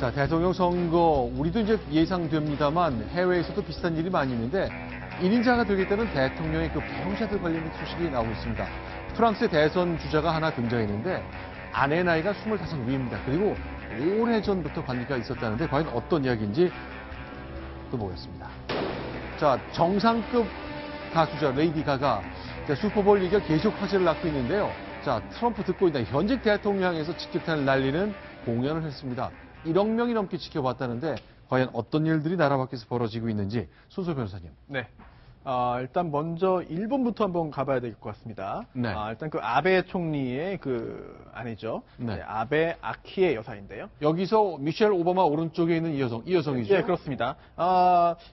자, 대통령 선거, 우리도 이제 예상됩니다만 해외에서도 비슷한 일이 많이 있는데 1인자가 되겠다는 대통령의 그 배우자들 관련된 소식이 나오고 있습니다. 프랑스의 대선 주자가 하나 등장했는데 아내 나이가 25 위입니다. 그리고 오래전부터 관계가 있었다는데 과연 어떤 이야기인지 또 보겠습니다. 자, 정상급 가수자 레이디 가가 슈퍼볼 얘기가 계속 화제를 낳고 있는데요. 자, 트럼프 듣고 있다. 현직 대통령에서 직격탄을 날리는 공연을 했습니다. 1억 명이 넘게 지켜봤다는데 과연 어떤 일들이 나라 밖에서 벌어지고 있는지 손소 변호사님. 네. 일단 먼저 일본부터 한번 가봐야 될 것 같습니다. 네. 일단 그 아베 총리의 그 아내죠. 네. 네, 아베 아키에 여사인데요. 여기서 미셸 오바마 오른쪽에 있는 이 여성이죠? 네, 그렇습니다.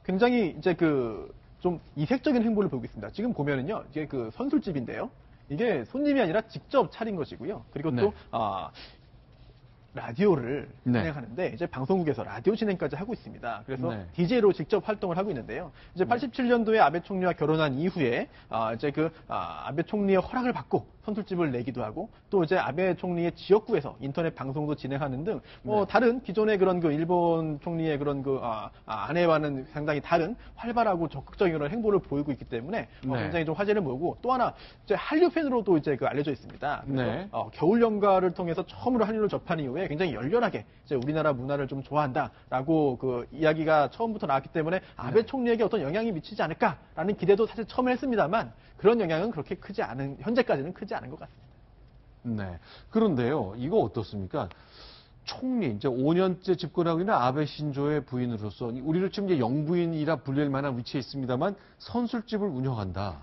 굉장히 이제 그 좀 이색적인 행보를 보이고 있습니다. 지금 보면은요, 이게 그 선술집인데요. 이게 손님이 아니라 직접 차린 것이고요. 그리고 네. 또 라디오를 네. 진행하는데 이제 방송국에서 라디오 진행까지 하고 있습니다. 그래서 네. DJ로 직접 활동을 하고 있는데요. 이제 87년도에 아베 총리와 결혼한 이후에 이제 그 아베 총리의 허락을 받고 선술집을 내기도 하고 또 이제 아베 총리의 지역구에서 인터넷 방송도 진행하는 등 네. 다른 기존의 그런 그 일본 총리의 그런 그 아내와는 상당히 다른 활발하고 적극적인 그런 행보를 보이고 있기 때문에 네. 굉장히 좀 화제를 모으고 또 하나 이제 한류 팬으로도 이제 그 알려져 있습니다. 그래서 네. 겨울 연가를 통해서 처음으로 한류를 접한 이후에 굉장히 열렬하게 이제 우리나라 문화를 좀 좋아한다라고 그 이야기가 처음부터 나왔기 때문에 아베 총리에게 어떤 영향이 미치지 않을까라는 기대도 사실 처음 했습니다만 그런 영향은 그렇게 크지 않은 현재까지는 크지 않은 것 같습니다. 네. 그런데요, 이거 어떻습니까? 총리, 이제 5년째 집권하고 있는 아베 신조의 부인으로서 우리를 지금 이제 영부인이라 불릴 만한 위치에 있습니다만 선술집을 운영한다.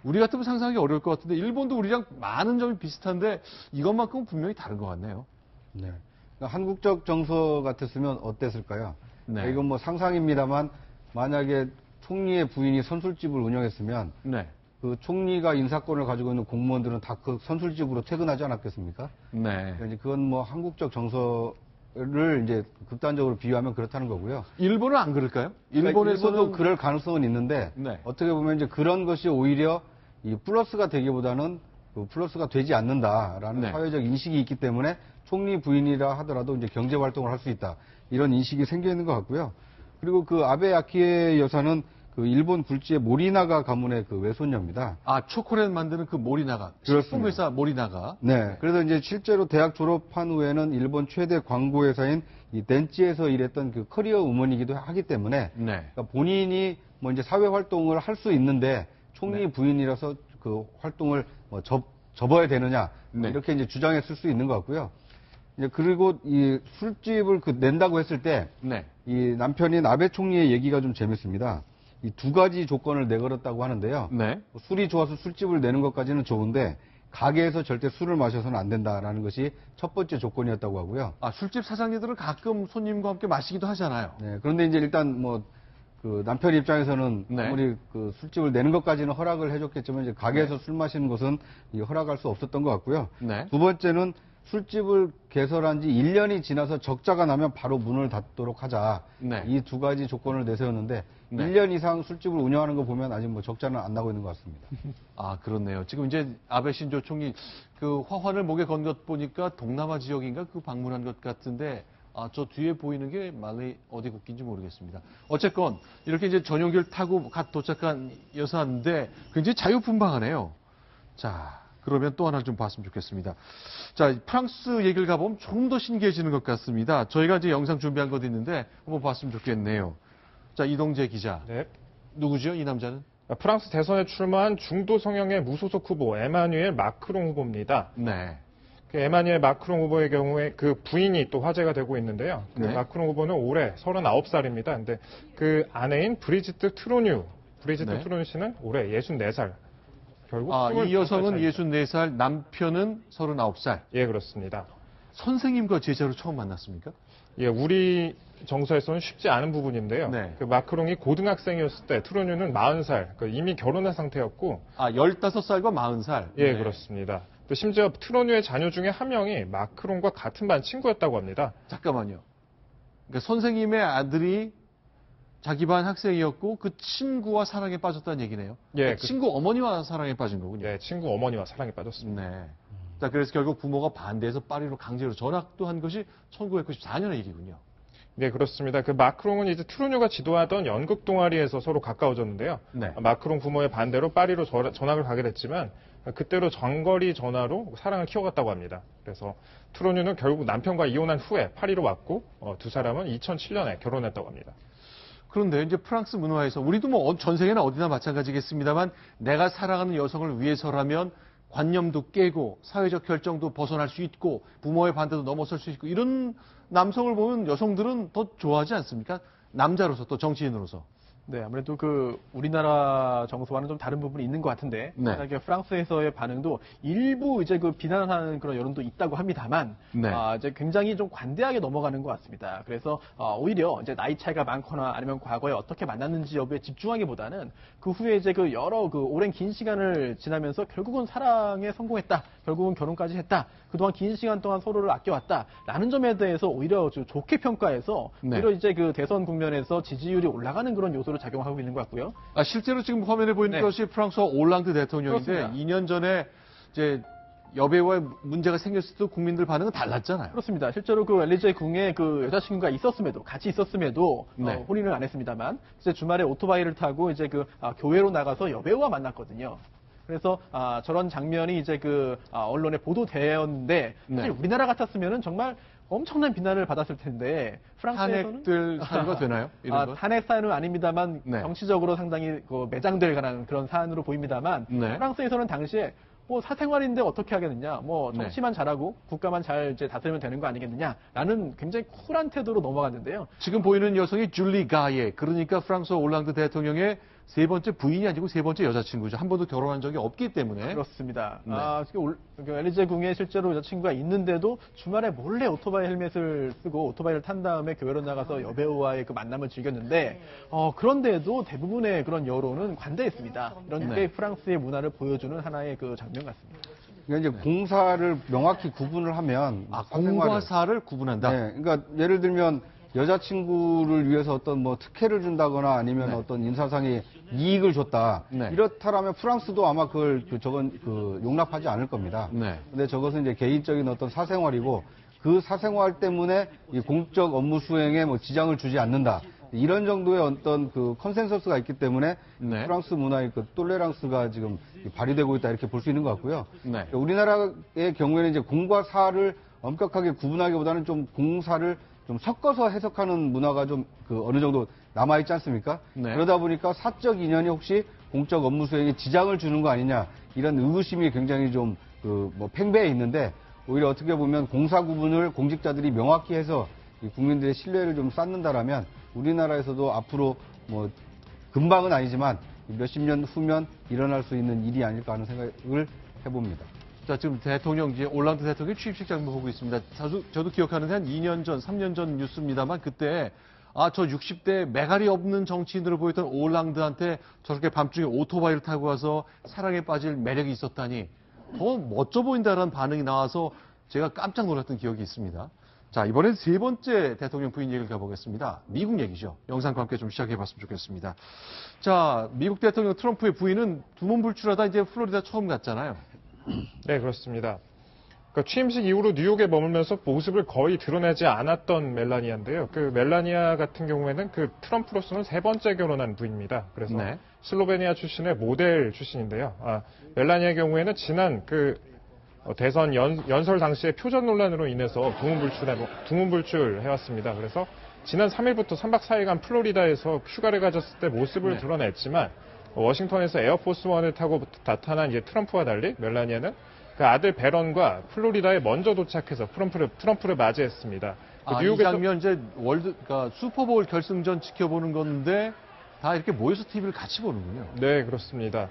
우리 같으면 상상하기 어려울 것 같은데 일본도 우리랑 많은 점이 비슷한데 이것만큼은 분명히 다른 것 같네요. 네. 그러니까 한국적 정서 같았으면 어땠을까요? 네. 이건 뭐 상상입니다만 만약에 총리의 부인이 선술집을 운영했으면 네. 그 총리가 인사권을 가지고 있는 공무원들은 다 그 선술집으로 퇴근하지 않았겠습니까? 네. 그러니까 그건 뭐 한국적 정서를 이제 극단적으로 비유하면 그렇다는 거고요. 일본은 안 그럴까요? 일본도 일본에서는 그럴 가능성은 있는데 네. 어떻게 보면 이제 그런 것이 오히려 이 플러스가 되기보다는 그 플러스가 되지 않는다라는 네. 사회적 인식이 있기 때문에 총리 부인이라 하더라도 이제 경제 활동을 할 수 있다 이런 인식이 생겨 있는 것 같고요. 그리고 그 아베 아키에 여사는 그 일본 굴지의 모리나가 가문의 그 외손녀입니다. 초콜릿 만드는 그 모리나가. 그렇습니다. 식품회사 모리나가. 네. 그래서 이제 실제로 대학 졸업한 후에는 일본 최대 광고회사인 이 덴치에서 일했던 그 커리어 우먼이기도 하기 때문에 네. 그러니까 본인이 뭐 이제 사회 활동을 할 수 있는데 총리 네. 부인이라서 그 활동을 뭐 접어야 되느냐 네. 이렇게 이제 주장했을 수 있는 것 같고요. 이제 그리고 이 술집을 그 낸다고 했을 때 네. 이 남편인 아베 총리의 얘기가 좀 재밌습니다. 이 두 가지 조건을 내걸었다고 하는데요. 네. 술이 좋아서 술집을 내는 것까지는 좋은데 가게에서 절대 술을 마셔서는 안 된다라는 것이 첫 번째 조건이었다고 하고요. 술집 사장님들은 가끔 손님과 함께 마시기도 하잖아요. 네, 그런데 이제 일단 뭐 그 남편 입장에서는 네. 아무리 그 술집을 내는 것까지는 허락을 해줬겠지만 이제 가게에서 술 마시는 것은 허락할 수 없었던 것 같고요. 네. 두 번째는 술집을 개설한 지 1년이 지나서 적자가 나면 바로 문을 닫도록 하자. 네. 이 두 가지 조건을 내세웠는데 네. 1년 이상 술집을 운영하는 거 보면 아직 뭐 적자는 안 나고 있는 것 같습니다. 그렇네요. 지금 이제 아베 신조 총리 그 화환을 목에 건 것 보니까 동남아 지역인가 그 방문한 것 같은데 저 뒤에 보이는 게 말레이 어디 국기인지 모르겠습니다. 어쨌건 이렇게 이제 전용기를 타고 갓 도착한 여사인데 굉장히 자유분방하네요. 자, 그러면 또 하나 좀 봤으면 좋겠습니다. 자, 프랑스 얘기를 가보면 조금 더 신기해지는 것 같습니다. 저희가 이제 영상 준비한 것도 있는데 한번 봤으면 좋겠네요. 자, 이동재 기자. 네. 누구죠, 이 남자는? 프랑스 대선에 출마한 중도 성향의 무소속 후보 에마뉘엘 마크롱 후보입니다. 네. 그 에마뉘엘 마크롱 후보의 경우에 그 부인이 또 화제가 되고 있는데요. 그 네. 마크롱 후보는 올해 39살입니다. 근데 그 아내인 브리지트 트로뉴 네. 씨는 올해 64살. 결국 이 여성은 25살. 64살, 남편은 39살. 예, 그렇습니다. 선생님과 제자로 처음 만났습니까? 예, 우리 정서에서는 쉽지 않은 부분인데요. 네. 그 마크롱이 고등학생이었을 때 트로뉴는 40살, 이미 결혼한 상태였고 15살과 40살. 예, 그렇습니다. 또 심지어 트로뉴의 자녀 중에 한 명이 마크롱과 같은 반 친구였다고 합니다. 잠깐만요. 그러니까 선생님의 아들이 자기 반 학생이었고 그 친구와 사랑에 빠졌다는 얘기네요. 예, 그러니까 친구 어머니와 사랑에 빠진 거군요. 예, 친구 어머니와 사랑에 빠졌습니다. 네. 자, 그래서 결국 부모가 반대해서 파리로 강제로 전학도 한 것이 1994년의 일이군요. 네, 그렇습니다. 그 마크롱은 이제 트루뉴가 지도하던 연극 동아리에서 서로 가까워졌는데요. 네. 마크롱 부모의 반대로 파리로 전학을 가게 됐지만 그때로 장거리 전화로 사랑을 키워갔다고 합니다. 그래서 트루뉴는 결국 남편과 이혼한 후에 파리로 왔고 두 사람은 2007년에 결혼했다고 합니다. 그런데 이제 프랑스 문화에서 우리도 뭐 전 세계나 어디나 마찬가지겠습니다만 내가 사랑하는 여성을 위해서라면 관념도 깨고 사회적 결정도 벗어날 수 있고 부모의 반대도 넘어설 수 있고 이런 남성을 보면 여성들은 더 좋아하지 않습니까? 남자로서 또 정치인으로서. 네, 아무래도 그 우리나라 정서와는 좀 다른 부분이 있는 것 같은데, 네. 만약에 프랑스에서의 반응도 일부 이제 그 비난하는 그런 여론도 있다고 합니다만, 네. 이제 굉장히 좀 관대하게 넘어가는 것 같습니다. 그래서 오히려 이제 나이 차이가 많거나 아니면 과거에 어떻게 만났는지 여부에 집중하기보다는 그 후에 이제 그 여러 그 오랜 긴 시간을 지나면서 결국은 사랑에 성공했다, 결국은 결혼까지 했다, 그동안 긴 시간 동안 서로를 아껴왔다라는 점에 대해서 오히려 좋게 평가해서 네. 오히려 이제 그 대선 국면에서 지지율이 올라가는 그런 요소를 작용하고 있는 것 같고요. 실제로 지금 화면에 보이는 네. 것이 프랑스와 올랑드 대통령인데 그렇습니다. 2년 전에 이제 여배우와 문제가 생겼을 때 국민들 반응은 달랐잖아요. 그렇습니다. 실제로 그 엘리제 궁에 그 여자친구가 있었음에도 같이 있었음에도 네. 혼인을 안 했습니다만 이제 주말에 오토바이를 타고 이제 그 교회로 나가서 여배우와 만났거든요. 그래서 저런 장면이 이제 그 언론에 보도되었는데 사실 네. 우리나라 같았으면은 정말 엄청난 비난을 받았을 텐데 프랑스에서는 탄핵될 사유가 되나요? 이런 건? 탄핵 사안은 아닙니다만 네. 정치적으로 상당히 그 매장될 만한 그런 사안으로 보입니다만 네. 프랑스에서는 당시에 뭐 사생활인데 어떻게 하겠느냐, 뭐 네. 정치만 잘하고 국가만 잘 이제 다스리면 되는 거 아니겠느냐라는 굉장히 쿨한 태도로 넘어갔는데요. 지금 보이는 여성이 줄리 가예, 그러니까 프랑스 올랑드 대통령의 세 번째 부인이 아니고 세 번째 여자친구죠. 한 번도 결혼한 적이 없기 때문에. 그렇습니다. 네. 지금 엘리제 궁에 실제로 여자친구가 있는데도 주말에 몰래 오토바이 헬멧을 쓰고 오토바이를 탄 다음에 교회로 나가서 여배우와의 그 만남을 즐겼는데, 그런데도 대부분의 그런 여론은 관대했습니다. 이런 게 네. 프랑스의 문화를 보여주는 하나의 그 장면 같습니다. 그러니까 이제 공사를 명확히 구분을 하면 공과 사를 구분한다. 네, 그러니까 예를 들면 여자친구를 위해서 어떤 뭐 특혜를 준다거나 아니면 네. 어떤 인사상의 이익을 줬다. 네. 이렇다라면 프랑스도 아마 저건 용납하지 않을 겁니다. 네. 근데 저것은 이제 개인적인 어떤 사생활이고 그 사생활 때문에 이 공적 업무 수행에 뭐 지장을 주지 않는다. 이런 정도의 어떤 그 컨센서스가 있기 때문에 네. 프랑스 문화의 그 똘레랑스가 지금 발휘되고 있다 이렇게 볼 수 있는 것 같고요. 네. 우리나라의 경우에는 이제 공과 사를 엄격하게 구분하기보다는 좀 공사를 좀 섞어서 해석하는 문화가 좀 어느 정도 남아있지 않습니까? 네. 그러다 보니까 사적 인연이 혹시 공적 업무 수행에 지장을 주는 거 아니냐 이런 의구심이 굉장히 좀 팽배해 있는데 오히려 어떻게 보면 공사 구분을 공직자들이 명확히 해서 이 국민들의 신뢰를 좀 쌓는다라면 우리나라에서도 앞으로 뭐 금방은 아니지만 몇십 년 후면 일어날 수 있는 일이 아닐까 하는 생각을 해봅니다. 자, 지금 대통령, 이제 올랑드 대통령 취임식 장면 보고 있습니다. 저도 기억하는데 한 2년 전, 3년 전 뉴스입니다만 그때 저 60대 매갈이 없는 정치인으로 보였던 올랑드한테 저렇게 밤중에 오토바이를 타고 가서 사랑에 빠질 매력이 있었다니 더 멋져 보인다라는 반응이 나와서 제가 깜짝 놀랐던 기억이 있습니다. 자, 이번엔 세 번째 대통령 부인 얘기를 가보겠습니다. 미국 얘기죠. 영상과 함께 좀 시작해봤으면 좋겠습니다. 자, 미국 대통령 트럼프의 부인은 두문불출하다 이제 플로리다 처음 갔잖아요. 네, 그렇습니다. 그러니까 취임식 이후로 뉴욕에 머물면서 모습을 거의 드러내지 않았던 멜라니아인데요. 그 멜라니아 같은 경우에는 그 트럼프로서는 세 번째 결혼한 부인입니다. 그래서 네. 슬로베니아 출신의 모델 출신인데요. 멜라니아의 경우에는 지난 대선 연설 당시에 표전 논란으로 인해서 두문불출해왔습니다. 그래서 지난 3일부터 3박 4일간 플로리다에서 휴가를 가졌을 때 모습을 네. 드러냈지만 워싱턴에서 에어포스 원을 타고 나타난 이제 트럼프와 달리 멜라니아는 그 아들 베런과 플로리다에 먼저 도착해서 트럼프를 맞이했습니다. 이 장면 이제 그러니까 슈퍼볼 결승전 지켜보는 건데 다 이렇게 모여서 TV를 같이 보는군요. 네, 그렇습니다.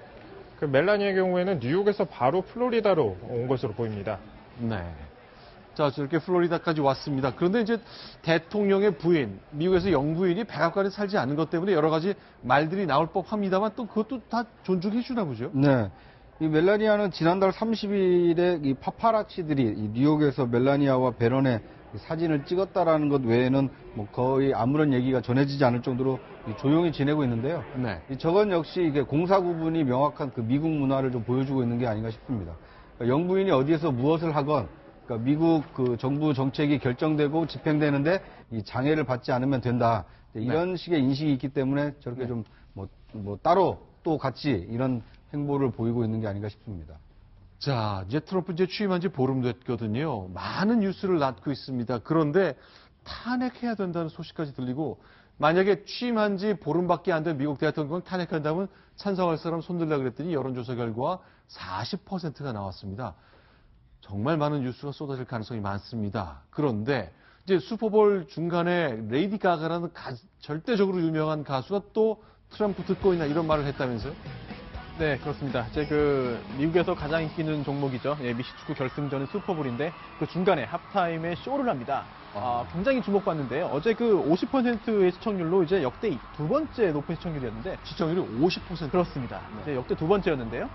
그 멜라니아의 경우에는 뉴욕에서 바로 플로리다로 온 것으로 보입니다. 네. 자, 저렇게 플로리다까지 왔습니다. 그런데 이제 대통령의 부인, 미국에서 영부인이 백악관에 살지 않은 것 때문에 여러 가지 말들이 나올 법합니다만 또 그것도 다 존중해 주나 보죠. 네. 이 멜라니아는 지난달 30일에 이 파파라치들이 이 뉴욕에서 멜라니아와 베런의 사진을 찍었다라는 것 외에는 뭐 거의 아무런 얘기가 전해지지 않을 정도로 조용히 지내고 있는데요. 네. 저건 역시 이게 공사 구분이 명확한 그 미국 문화를 좀 보여주고 있는 게 아닌가 싶습니다. 영부인이 어디에서 무엇을 하건 그러니까 미국 그 정부 정책이 결정되고 집행되는데 이 장애를 받지 않으면 된다. 이런 식의 인식이 있기 때문에 저렇게 좀 뭐 따로 또 같이 이런 행보를 보이고 있는 게 아닌가 싶습니다. 자, 이제 트럼프 이제 취임한 지 보름 됐거든요. 많은 뉴스를 낳고 있습니다. 그런데 탄핵해야 된다는 소식까지 들리고 만약에 취임한 지 보름밖에 안 된 미국 대통령 탄핵한다면 찬성할 사람 손들라 그랬더니 여론조사 결과 40%가 나왔습니다. 정말 많은 뉴스가 쏟아질 가능성이 많습니다. 그런데 이제 슈퍼볼 중간에 레이디 가가라는 절대적으로 유명한 가수가 또 트럼프 듣고 있나 이런 말을 했다면서요? 네, 그렇습니다. 이제 그 미국에서 가장 인기 있는 종목이죠. 예, 미식축구 결승전은 슈퍼볼인데 그 중간에 합타임에 쇼를 합니다. 굉장히 주목받는데요. 어제 그 50%의 시청률로 이제 역대 두 번째 높은 시청률이었는데 시청률이 50%. 그렇습니다. 이제 역대 두 번째였는데요.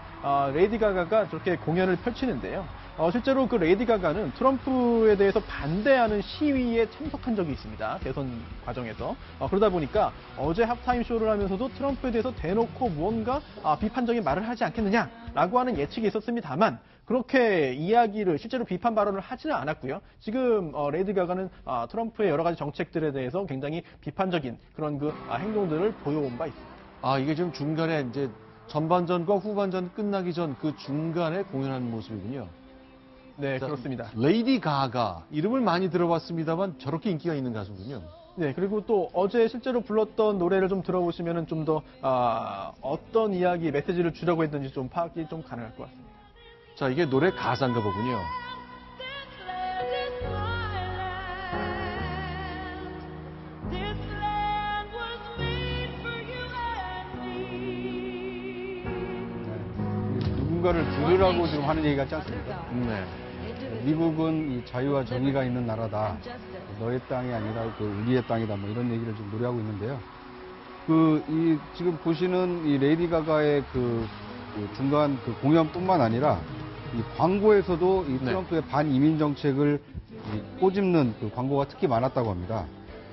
레이디 가가가 저렇게 공연을 펼치는데요. 실제로 그 레이디 가가는 트럼프에 대해서 반대하는 시위에 참석한 적이 있습니다. 대선 과정에서. 그러다 보니까 어제 합타임 쇼를 하면서도 트럼프에 대해서 대놓고 무언가 비판적인 말을 하지 않겠느냐라고 하는 예측이 있었습니다만 그렇게 이야기를 실제로 비판 발언을 하지는 않았고요. 지금 레이디 가가는 트럼프의 여러 가지 정책들에 대해서 굉장히 비판적인 그런 그 행동들을 보여온 바 있습니다. 이게 지금 중간에 이제 전반전과 후반전 끝나기 전 그 중간에 공연하는 모습이군요. 네, 자, 그렇습니다. 레이디 가가 이름을 많이 들어봤습니다만 저렇게 인기가 있는 가수군요. 네, 그리고 또 어제 실제로 불렀던 노래를 좀 들어보시면 좀 더 어떤 이야기, 메시지를 주려고 했는지 좀 파악이 좀 가능할 것 같습니다. 자, 이게 노래 가사인가 보군요. 누군가를 들으라고 지금 하는 얘기 같지 않습니까? 네. 미국은 이 자유와 정의가 있는 나라다. 너의 땅이 아니라 그 우리의 땅이다. 뭐 이런 얘기를 좀 노래하고 있는데요. 지금 보시는 이 레이디 가가의 그 중간 그 공연뿐만 아니라 이 광고에서도 이 트럼프의 반이민 정책을 꼬집는 그 광고가 특히 많았다고 합니다.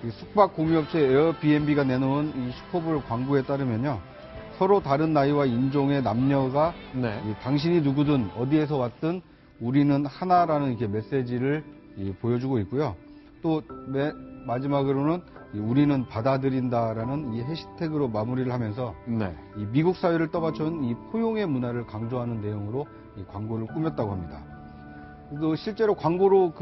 이 숙박 공유업체 에어비앤비가 내놓은 이 슈퍼볼 광고에 따르면요. 서로 다른 나이와 인종의 남녀가 당신이 누구든 어디에서 왔든 우리는 하나라는 이렇게 메시지를 보여주고 있고요. 또 마지막으로는 우리는 받아들인다라는 이 해시태그로 마무리를 하면서 이 미국 사회를 떠받쳐온 이 포용의 문화를 강조하는 내용으로 이 광고를 꾸몄다고 합니다. 또 실제로 광고로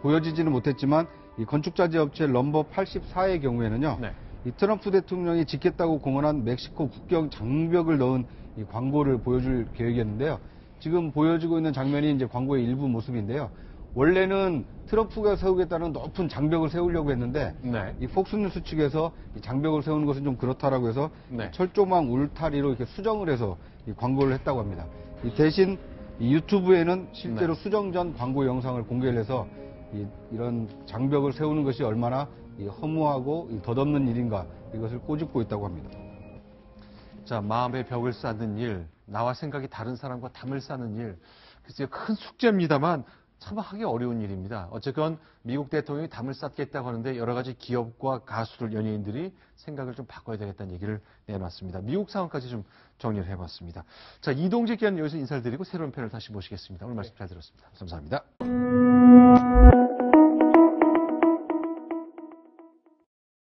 보여지지는 못했지만 이 건축자재 업체 럼버 84의 경우에는요. 이 트럼프 대통령이 짓겠다고 공언한 멕시코 국경 장벽을 넣은 이 광고를 보여줄 계획이었는데요. 지금 보여지고 있는 장면이 이제 광고의 일부 모습인데요. 원래는 트럼프가 세우겠다는 높은 장벽을 세우려고 했는데 이 폭스뉴스 측에서 이 장벽을 세우는 것은 좀 그렇다라고 해서 철조망 울타리로 이렇게 수정을 해서 이 광고를 했다고 합니다. 대신 이 유튜브에는 실제로 수정 전 광고 영상을 공개를 해서 이런 장벽을 세우는 것이 얼마나 허무하고 덧없는 일인가 이것을 꼬집고 있다고 합니다. 자, 마음의 벽을 쌓는 일, 나와 생각이 다른 사람과 담을 쌓는 일, 글쎄요, 큰 숙제입니다만 참 하기 어려운 일입니다. 어쨌건 미국 대통령이 담을 쌓겠다고 하는데 여러 가지 기업과 가수들, 연예인들이 생각을 좀 바꿔야 되겠다는 얘기를 내놨습니다. 미국 상황까지 좀 정리를 해봤습니다. 자, 이동재 기자는 여기서 인사를 드리고 새로운 편을 다시 모시겠습니다. 오늘 말씀 잘 들었습니다. 감사합니다.